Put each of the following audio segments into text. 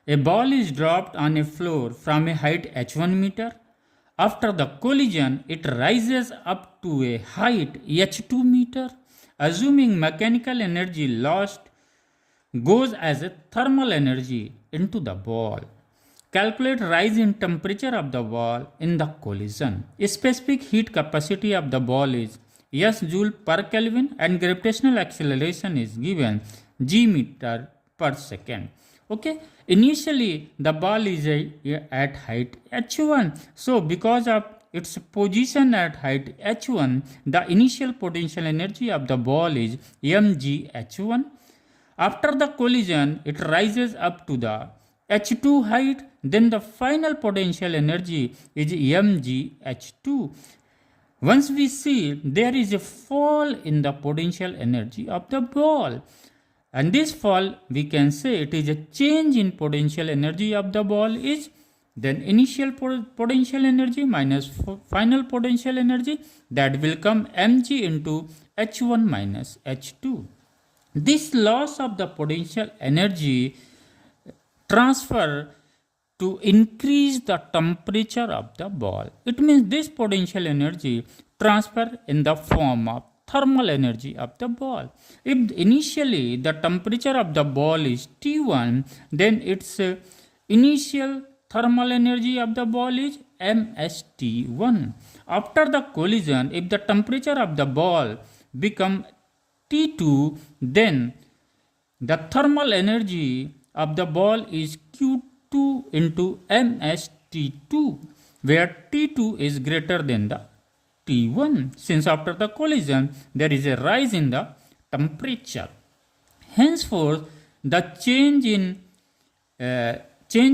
A ball is dropped on a floor from a height h1 meter. After the collision, it rises up to a height h2 meter. Assuming mechanical energy lost goes as a thermal energy into the ball. Calculate rise in temperature of the ball in the collision. A specific heat capacity of the ball is S joule per Kelvin and gravitational acceleration is given g meter per second. Okay, initially the ball is at height h1. So because of its position at height h1, the initial potential energy of the ball is mgh1. After the collision, it rises up to the h2 height, then the final potential energy is mgh2. Once we see there is a fall in the potential energy of the ball, and this fall we can say it is a change in potential energy of the ball is then initial potential energy minus final potential energy, that will come mg into h1 minus h2. This loss of the potential energy transfer to increase the temperature of the ball. It means this potential energy transfer in the form of thermal energy of the ball. If initially the temperature of the ball is T1, then its initial thermal energy of the ball is mst1. After the collision, if the temperature of the ball become T2, then the thermal energy of the ball is Q2 into mst2, where T2 is greater than the T1, since after the collision there is a rise in the temperature. Henceforth, the change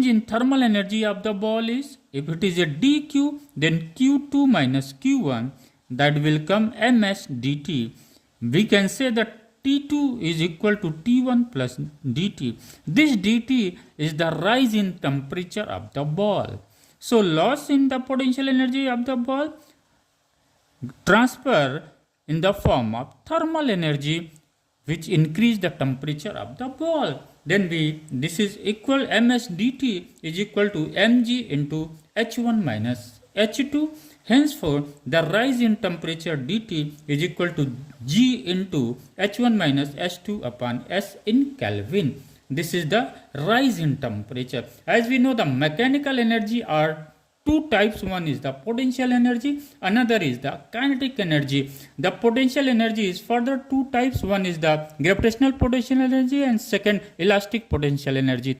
in thermal energy of the ball is, if it is a dq, then q2 minus q1, that will come ms dt. We can say that T2 is equal to T1 plus dt. This dt is the rise in temperature of the ball. So loss in the potential energy of the ball transfer in the form of thermal energy, which increase the temperature of the ball. Then this is equal ms dt is equal to mg into h1 minus h2. Henceforth, the rise in temperature dt is equal to g into h1 minus h2 upon s in Kelvin. This is the rise in temperature. As we know, the mechanical energy are two types. One is the potential energy, another is the kinetic energy. The potential energy is further two types. One is the gravitational potential energy and second elastic potential energy.